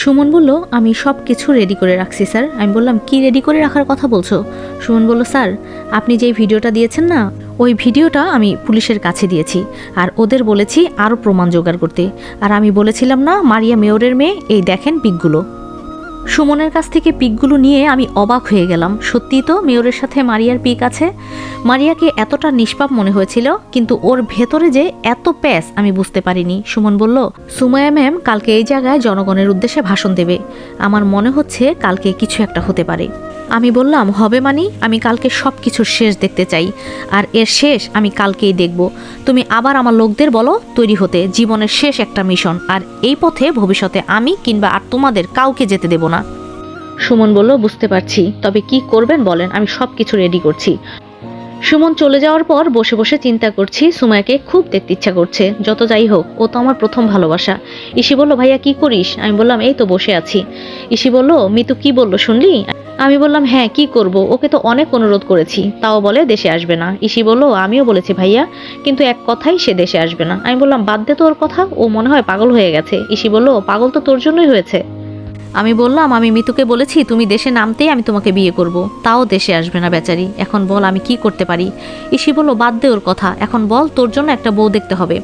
সুমন বলল, আমি সব কিছু রেডি করে রাখছি স্যার। আমি বললাম, কি রেডি করে রাখার কথা বলছো? সুমন বলল, স্যার আপনি যেই ভিডিওটা দিয়েছেন না, ওই ভিডিওটা আমি পুলিশের কাছে দিয়েছি আর ওদের বলেছি আরও প্রমাণ জোগাড় করতে। আর আমি বলেছিলাম না মারিয়া মেয়রের মেয়ে, এই দেখেন পিকগুলো। সুমনের কাছ থেকে পিকগুলো নিয়ে আমি অবাক হয়ে গেলাম। সত্যিই তো মেয়রের সাথে মারিয়ার পিক আছে। মারিয়াকে এতটা নিষ্পাপ মনে হয়েছিল, কিন্তু ওর ভেতরে যে এত প্যাস আমি বুঝতে পারিনি। সুমন বলল, সুমাইয়া ম্যাম কালকে এই জায়গায় জনগণের উদ্দেশ্যে ভাষণ দেবে। আমার মনে হচ্ছে কালকে কিছু একটা হতে পারে। আমি বললাম, হবে মানে? আমি কালকে সব কিছুর শেষ দেখতে চাই, আর এর শেষ আমি কালকেই দেখব। তুমি আবার আমার লোকদের বলো তৈরি হতে, জীবনের শেষ একটা মিশন, আর এই পথে ভবিষ্যতে আমি কিংবা আর তোমাদের কাউকে যেতে দেব না। সুমন বলল, বুঝতে পারছি, তবে কি করবেন বলেন, আমি সব কিছু রেডি করছি। সুমন চলে যাওয়ার পর বসে বসে চিন্তা করছি, সুমাইয়াকে খুব দেখতে ইচ্ছা করছে। যত যাই হোক, ও তো আমার প্রথম ভালোবাসা। ইসি বলল, ভাইয়া কি করিস? আমি বললাম, এই তো বসে আছি। ইসি বলল, মিতু কি বললো শুনলি? আমি বললাম, হ্যাঁ কি করব, ওকে তো অনেক অনুরোধ করেছি, তাও বলে দেশে আসবে না। ইসি বলল, আমিও বলেছি ভাইয়া, কিন্তু এক কথাই সে দেশে আসবে না। আমি বললাম, বাদ দে তো ওর কথা, ও মনে হয় পাগল হয়ে গেছে। ইসি বলল, পাগল তো তোর জন্যই হয়েছে। আমি বললাম, আমি মিতুকে বলেছি তুমি দেশে নামতেই আমি তোমাকে বিয়ে করব, তাও দেশে আসবে না বেচারি। এখন বল আমি কি করতে পারি? ইসি বলল, বাদ দে ওর কথা, এখন বল তোর জন্য একটা বউ দেখতে হবে।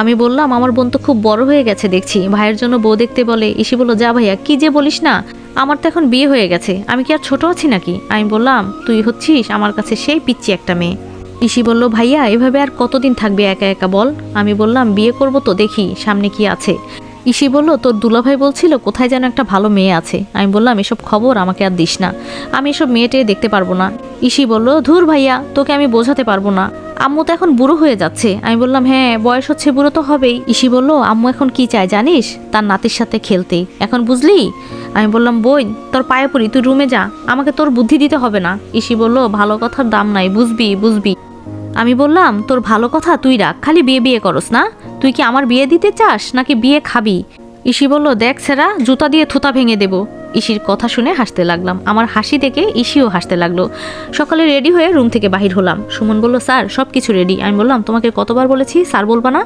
আমি বললাম, আমার বোন তো খুব বড় হয়ে গেছে দেখছি, ভাইয়ের জন্য বউ দেখতে বলে। ইসি বলল, যা ভাইয়া কি যে বলিস না, আমার তো এখন বিয়ে হয়ে গেছে, আমি কি আর ছোট আছি নাকি? আমি বললাম, তুই হচ্ছিস আমার কাছে সেই পিচ্চি একটা মেয়ে। ইসি বলল, ভাইয়া এভাবে আর কতদিন থাকবে একা একা বল? আমি বললাম, বিয়ে করব তো, দেখি সামনে কি আছে। ইসি বলল, তোর দুলাভাই বলছিল কোথায় যেন একটা ভালো মেয়ে আছে। আমি বললাম, এসব খবর আমাকে আর দিস না, আমি এসব মেয়েটেয়ে দেখতে পারবো না। ইসি বলল, ধুর ভাইয়া, তোকে আমি বোঝাতে পারবো না, আম্মু তো এখন বুড়ো হয়ে যাচ্ছে। আমি বললাম, হ্যাঁ বয়স হচ্ছে, বুড়ো তো হবেই। ইসি বলল, আম্মু এখন কি চায় জানিস? তার নাতির সাথে খেলতে, এখন বুঝলি? আমি বললাম, বোন তোর পায়ে পড়ি, তুই রুমে যা, আমাকে তোর বুদ্ধি দিতে হবে না। ইসি বলল, ভালো কথার দাম নাই, বুঝবি বুঝবি। আমি বললাম, তোর ভালো কথা তুই রাখ, খালি বিয়ে বিয়ে করস না। তুই কি আমার বিয়ে দিতে চাস নাকি বিয়ে খাবি? ইসি বলল, দেখ সেরা, জুতা দিয়ে থুতা ভেঙে দেব। ইসির কথা শুনে হাসতে লাগলাম, আমার হাসি দেখে ইসিও হাসতে লাগলো। সকালে রেডি হয়ে রুম থেকে বাহির হলাম। সুমন বলল, স্যার সব কিছু রেডি। আমি বললাম, তোমাকে কতবার বলেছি স্যার বলবা না?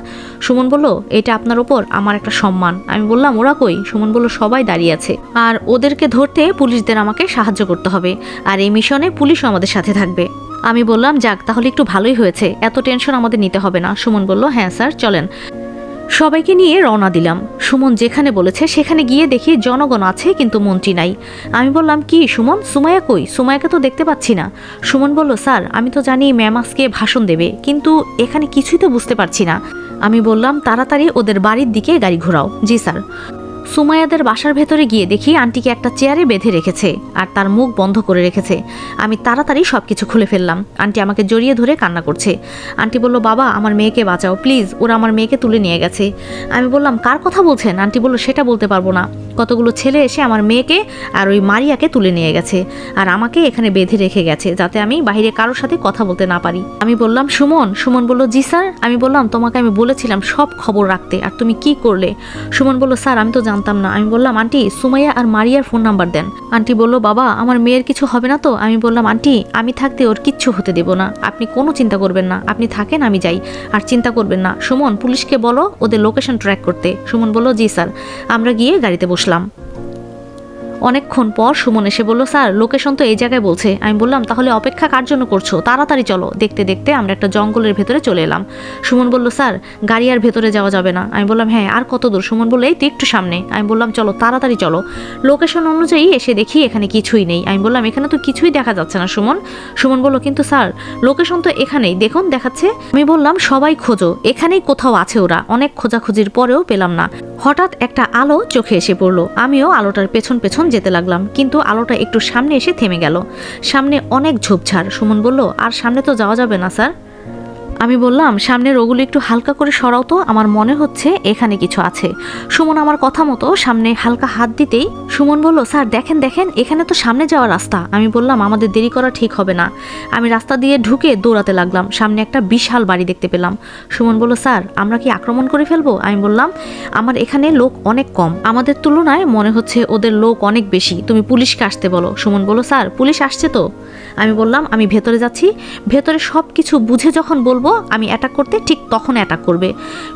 সুমন বলল, এটা আপনার ওপর আমার একটা সম্মান। আমি বললাম, ওরা কই? সুমন বলল, সবাই দাঁড়িয়ে আছে, আর ওদেরকে ধরতে পুলিশদের আমাকে সাহায্য করতে হবে, আর এই মিশনে পুলিশও আমাদের সাথে থাকবে। আমি বললাম, যাক তাহলে একটু ভালোই হয়েছে, এত টেনশন আমাদের নিতে হবে না। সুমন বলল, হ্যাঁ স্যার চলেন। সবাইকে নিয়ে রওনা দিলাম। সুমন যেখানে বলেছে সেখানে গিয়ে দেখি জনগণ আছে, কিন্তু মন্ত্রী নাই। আমি বললাম, কি সুমন, সুমাইয়া কই? সুমাইয়াকে তো দেখতে পাচ্ছি না। সুমন বলল, স্যার আমি তো জানি ম্যাম আজকে ভাষণ দেবে, কিন্তু এখানে কিছুই তো বুঝতে পারছি না। আমি বললাম, তাড়াতাড়ি ওদের বাড়ির দিকে গাড়ি ঘোরাও। জি স্যার। সুমাইয়াদের বাসার ভেতরে গিয়ে দেখি আন্টিকে একটা চেয়ারে বেঁধে রেখেছে আর তার মুখ বন্ধ করে রেখেছে। আমি তাড়াতাড়ি সব কিছু খুলে ফেললাম। আন্টি আমাকে জড়িয়ে ধরে কান্না করছে। আন্টি বলল, বাবা আমার মেয়েকে বাঁচাও প্লিজ, ওরা আমার মেয়েকে তুলে নিয়ে গেছে। আমি বললাম, কার কথা বলছেন? আন্টি বলল, সেটা বলতে পারবো না, কতগুলো ছেলে এসে আমার মেয়েকে আর ওই মারিয়াকে তুলে নিয়ে গেছে, আর আমাকে এখানে বেঁধে রেখে গেছে যাতে আমি বাইরে কারোর সাথে কথা বলতে না পারি। আমি বললাম, সুমন? সুমন বলল, জি স্যার। আমি বললাম, তোমাকে আমি বলেছিলাম সব খবর রাখতে, আর তুমি কি করলে? সুমন বলল, স্যার আমি তো জানতাম না। আমি বললাম, আন্টি সুমাইয়া আর মারিয়ার ফোন নাম্বার দেন। আন্টি বলল, বাবা আমার মেয়ের কিছু হবে না তো? আমি বললাম, আন্টি আমি থাকতে ওর কিচ্ছু হতে দেব না, আপনি কোনো চিন্তা করবেন না, আপনি থাকেন আমি যাই, আর চিন্তা করবেন না। সুমন পুলিশকে বলো ওদের লোকেশন ট্র্যাক করতে। সুমন বলল, জি স্যার। আমরা গিয়ে গাড়িতে বসলাম। অনেকক্ষণ পর সুমন এসে বলল, স্যার লোকেশন তো এই জায়গায় বলছে। আমি বললাম, তাহলে অপেক্ষা কার জন্য করছো, তাড়াতাড়ি চলো। দেখতে দেখতে আমরা একটা জঙ্গলের ভেতরে চলে এলাম। সুমন বলল, স্যার গাড়ি আর ভেতরে যাওয়া যাবে না। আমি বললাম, হ্যাঁ আর কত দূর? সুমন বলল, এই তো একটু সামনে। আমি বললাম, চলো তাড়াতাড়ি চলো। লোকেশন অনুযায়ী এসে দেখি এখানে কিছুই নেই। আমি বললাম, এখানে তো কিছুই দেখা যাচ্ছে না সুমন। সুমন বলল, কিন্তু স্যার লোকেশন তো এখানেই দেখুন দেখাচ্ছে। আমি বললাম, সবাই খোঁজো, এখানেই কোথাও আছে ওরা। অনেক খোঁজাখুঁজির পরেও পেলাম না। হঠাৎ একটা আলো চোখে এসে পড়লো। আমিও আলোটার পেছন পেছন যেতে লাগলাম, কিন্তু আলোটা একটু সামনে এসে থেমে গেল। সামনে অনেক ঝোপঝাড়। সুমন বলল, আর সামনে তো যাওয়া যাবে না স্যার। আমি বললাম, সামনের ওগুলো একটু হালকা করে সরাও তো, আমার মনে হচ্ছে এখানে কিছু আছে। সুমন আমার কথা মতো সামনে হালকা হাত দিতেই সুমন বলল, স্যার দেখেন দেখেন, এখানে তো সামনে যাওয়ার রাস্তা। আমি বললাম, আমাদের দেরি করা ঠিক হবে না। আমি রাস্তা দিয়ে ঢুকে দৌড়াতে লাগলাম। সামনে একটা বিশাল বাড়ি দেখতে পেলাম। সুমন বলল, স্যার আমরা কি আক্রমণ করে ফেলবো? আমি বললাম, আমার এখানে লোক অনেক কম, আমাদের তুলনায় মনে হচ্ছে ওদের লোক অনেক বেশি, তুমি পুলিশকে আসতে বলো। সুমন বলল, স্যার পুলিশ আসছে তো। আমি বললাম, আমি ভেতরে যাচ্ছি, ভেতরে সব কিছু বুঝে যখন বলবো হব আমি অ্যাটাক করতে, ঠিক তখন অ্যাটাক করবে।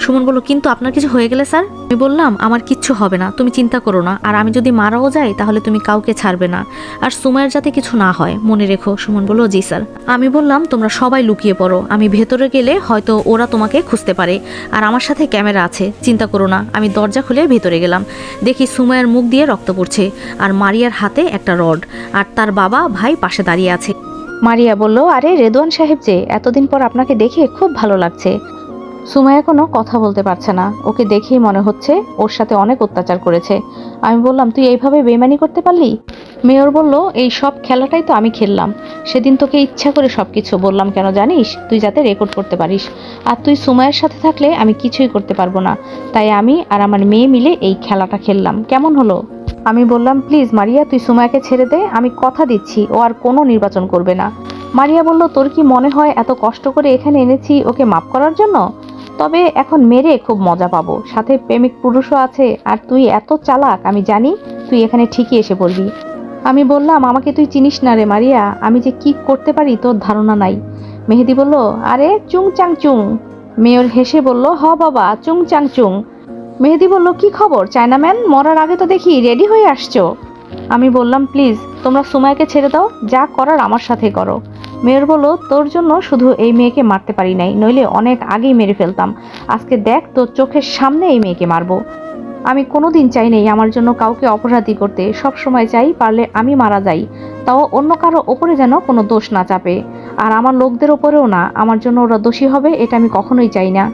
সুমন বলল কিন্তু আপনার কিছু হয়ে গেলে স্যার? আমি বললাম আমার কিচ্ছু হবে না, তুমি চিন্তা করো না, আর আমি যদি মারাও যাই তাহলে তুমি কাউকে ছাড়বে না, আর সুমাইয়ের যাতে কিছু না হয় মনে রেখো। সুমন বলল জি স্যার। আমি বললাম তোমরা সবাই লুকিয়ে পড়ো, আমি ভেতরে গেলে হয়তো ওরা তোমাকে খুঁজতে পারে, আর আমার সাথে ক্যামেরা আছে, চিন্তা করো না। আমি দরজা খুলে ভেতরে গেলাম, দেখি সুমাইয়ের মুখ দিয়ে রক্ত পড়ছে, আর মারিয়ার হাতে একটা রড, আর তার বাবা ভাই পাশে দাঁড়িয়ে আছে। মারিয়া বলল আরে রেদওয়ান সাহেব যে, এতদিন পর আপনাকে দেখে খুব ভালো লাগছে। সুমাইয়া কোনো কথা বলতে পারছে না, ওকে দেখেই মনে হচ্ছে ওর সাথে অনেক অত্যাচার করেছে। আমি বললাম তুই এইভাবে বেইমানি করতে পারলি? মেয়র বলল এই সব খেলাটাই তো আমি খেললাম, সেদিন তোকে ইচ্ছা করে সব কিছু বললাম কেন জানিস, তুই যাতে রেকর্ড করতে পারিস, আর তুই সুমাইয়ের সাথে থাকলে আমি কিছুই করতে পারবো না, তাই আমি আর আমার মেয়ে মিলে এই খেলাটা খেললাম, কেমন হলো? আমি বললাম প্লিজ মারিয়া তুই সুমাইয়াকে ছেড়ে দে, আমি কথা দিচ্ছি ও আর কোনো নির্বাচন করবে না। মারিয়া বলল তোর কি মনে হয় এত কষ্ট করে এখানে এনেছি ওকে মাফ করার জন্য? তবে এখন মেরে খুব মজা পাবো, সাথে প্রেমিক পুরুষও আছে, আর তুই এত চালাক আমি জানি তুই এখানে ঠিকই এসে পড়বি। আমি বললাম আমাকে তুই চিনিস না রে মারিয়া, আমি যে কি করতে পারি তোর ধারণা নাই। মেহেদি বলল আরে চুং চাং চুং। মেয়র হেসে বলল হ বাবা চুং চাং চুং। মেহেদি বলল কি খবর চায়নাম্যান, মরার আগে তো দেখি রেডি হয়ে আসছো। আমি বললাম প্লিজ তোমরা সুমাইয়াকে ছেড়ে দাও, যা করার আমার সাথে করো। মেয়র বলল তোর জন্য শুধু এই মেয়েকে মারতে পারি নাই, নইলে অনেক আগেই মেরে ফেলতাম, আজকে দেখ তোর চোখের সামনে এই মেয়েকে মারবো। আমি কোনোদিন চাই নেই আমার জন্য কাউকে অপরাধী করতে, সব সময় চাই পারলে আমি মারা যাই, তাও অন্য কারো ওপরে যেন কোনো দোষ না চাপে, আর আমার লোকদের ওপরেও না, আমার জন্য ওরা দোষী হবে এটা আমি কখনোই চাই না।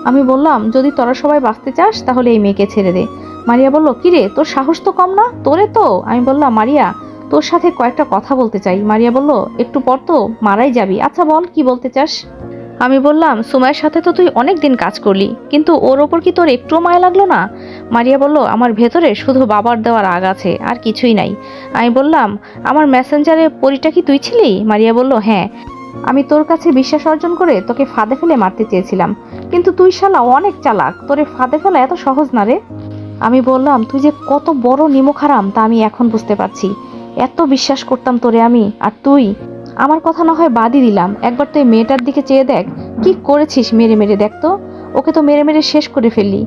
আমি বললাম যদি তোরা সবাই বাঁচতে চাস তাহলে এই মেয়েকে ছেড়ে দে। মারিয়া বলল কিরে তোর সাহস তো কম না, তোরে তো। আমি বললাম মারিয়া তোর সাথে কয়েকটা কথা বলতে চাই। মারিয়া বলল একটু পর তো মারাই যাবি, আচ্ছা বল কি বলতে চাস। আমি বললাম সুমাইয়ের সাথে তো তুই অনেক দিন কাজ করলি, কিন্তু ওর ওপর কি তোর একটুও মায়া লাগলো না? মারিয়া বলল আমার ভেতরে শুধু বাবার দেওয়া রাগ আছে, আর কিছুই নাই। আমি বললাম আমার মেসেঞ্জারে পরিটা কি তুই ছিলি? মারিয়া বলল হ্যাঁ, আমি তোর কাছে বিশ্বাস অর্জন করে তোকে ফাঁদে ফেলে মারতে চেয়েছিলাম, কিন্তু তুই শালা অনেক চালাক, তোরে ফাঁদে ফেলা এত সহজ না রে। আমি বললাম তুই যে কত বড় নিমকহারাম তা আমি এখন বুঝতে পারছি, এত বিশ্বাস করতাম তোরে আমি, আর তুই। আমার কথা না হয় বাদই দিলাম, একবার তুই মেয়েটার দিকে চেয়ে দেখ কি করেছিস, মেরে মেরে দেখ তো, ওকে তো মেরে মেরে শেষ করে ফেললি।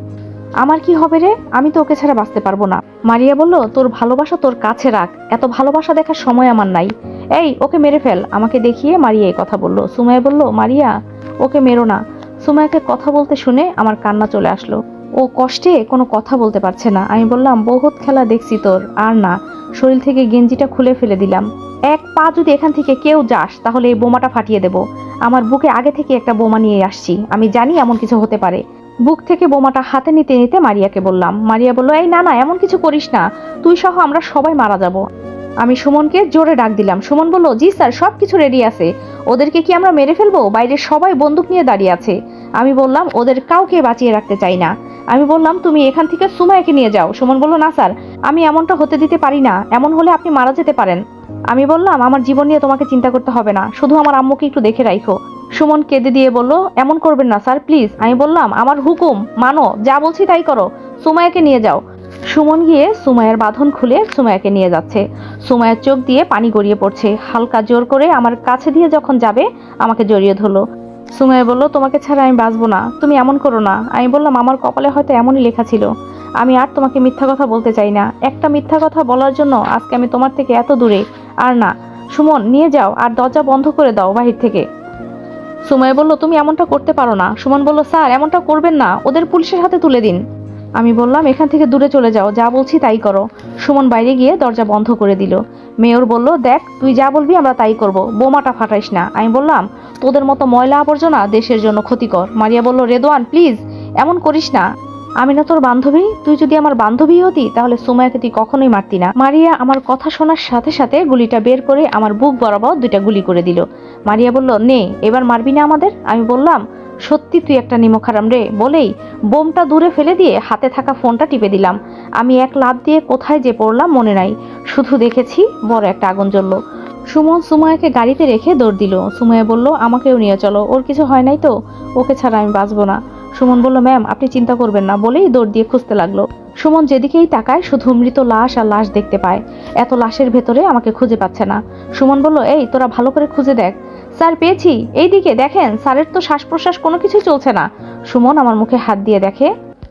আমার কি হবে রে, আমি তো ওকে ছাড়া বাঁচতে পারবো না। মারিয়া বলল তোর ভালোবাসা তোর কাছে রাখ, এত ভালোবাসা দেখার সময় আমার নাই, এই ওকে মেরে ফেল। আমাকে দেখিয়ে মারিয়া এই কথা বলল। সুমাইয়া বলল মারিয়া ওকে মেরো না। সুমাইয়াকে কথা বলতে শুনে আমার কান্না চলে আসলো, ও কষ্টে কোনো কথা বলতে পারছে না। আমি বললাম বহুত খেলা দেখছি তোর, আর না। শরীর থেকে গেঞ্জিটা খুলে ফেলে দিলাম, এক পা যদি এখান থেকে কেউ যাস তাহলে এই বোমাটা ফাটিয়ে দেব। আমার বুকে আগে থেকে একটা বোমা নিয়ে আসছি, আমি জানি এমন কিছু হতে পারে। বুক থেকে বোমাটা হাতে নিতে নিতে মারিয়াকে বললাম। মারিয়া বলল এই না না এমন কিছু করিস না, তুই সহ আমরা সবাই মারা যাব। আমি সুমনকে জোরে ডাক দিলাম। সুমন বলল জি স্যার সব কিছু রেডি আছে, ওদেরকে কি আমরা মেরে ফেলবো? বাইরে সবাই বন্দুক নিয়ে দাঁড়িয়ে আছে। আমি বললাম ওদের কাউকে বাঁচিয়ে রাখতে চাই না। আমি বললাম তুমি এখান থেকে সুমাইয়াকে নিয়ে যাও। সুমন বলল না স্যার আমি এমনটা হতে দিতে পারি না, এমন হলে আপনি মারা যেতে পারেন। আমি বললাম আমার জীবন নিয়ে তোমাকে চিন্তা করতে হবে না, শুধু আমার আম্মুকে একটু দেখে রাখো। সুমন কেঁদে দিয়ে বলল এমন করবেন না স্যার প্লিজ। আমি বললাম আমার হুকুম মানো, যা বলছি তাই করো, সুমাইয়াকে নিয়ে যাও। সুমন গিয়ে সুমাইয়ার বাঁধন খুলে সুমাইয়াকে নিয়ে যাচ্ছে। সুমাইয়ার চোখ দিয়ে পানি গড়িয়ে পড়ছে, হালকা জোর করে আমার কাছে দিয়ে যখন যাবে আমাকে জড়িয়ে ধরলো। সুমাইয়া বলল তোমাকে ছাড়া আমি বাঁচবো না, তুমি এমন করো না। আমি বললাম আমার কপালে হয়তো এমনই লেখা ছিল, আমি আর তোমাকে মিথ্যা কথা বলতে চাই না, একটা মিথ্যা কথা বলার জন্য আজকে আমি তোমার থেকে এত দূরে। আর না সুমন নিয়ে যাও, আর দরজা বন্ধ করে দাও বাহির থেকে। সুমাইয়া বলল তুমি এমনটা করতে পারো না। সুমন বলল স্যার এমনটা করবেন না, ওদের পুলিশের হাতে তুলে দিন। আমি বললাম এখান থেকে দূরে চলে যাও, যা বলছি তাই করো। সুমন বাইরে গিয়ে দরজা বন্ধ করে দিল। মেয়র বলল দেখ তুই যা বলবি আমরা তাই করব, বোমাটা ফাটাইস না। আমি বললাম তোদের মতো ময়লা আবর্জনা দেশের জন্য ক্ষতিকর। মারিয়া বলল রেদওয়ান প্লিজ এমন করিস না, আমি না তোর বান্ধবী, তুই যদি আমার বান্ধবী হতি তাহলে সুমাইয়াকে তুই কখনোই মারতি না। মারিয়া আমার কথা শোনার সাথে সাথে গুলিটা বের করে আমার বুক বরাবর 2টা গুলি করে দিল। মারিয়া বলল নে এবার মারবি না আমাদের? আমি বললাম সত্যি তুই একটা নিমকহারাম রে, বলেই বোমটা দূরে ফেলে দিয়ে হাতে থাকা ফোনটা টিপে দিলাম। আমি এক লাফ দিয়ে কোথায় যে পড়লাম মনে নাই, শুধু দেখেছি বড় একটা আগুন জ্বলল। সুমন সুমাইয়াকে গাড়িতে রেখে দৌড় দিল। সুমাইয়া বলল আমাকেও নিয়ে চলো, ওর কিছু হয় নাই তো, ওকে ছাড়া আমি বাঁচবো না। সুমন বলল ম্যাম আপনি চিন্তা করবেন না, বলেই দৌড় দিয়ে খুঁজতে লাগলো। সুমন যেদিকেই তাকায় শুধু মৃত লাশ আর লাশ দেখতে পায়, এত লাশের ভেতরে আমাকে খুঁজে পাচ্ছে না। সুমন বলল এই তোরা ভালো করে খুঁজে দেখ, স্যার পেয়েছি, এইদিকে দেখেন, স্যারের তো শ্বাস প্রশ্বাস কোনো কিছুই চলছে না। সুমন আমার মুখে হাত দিয়ে দেখে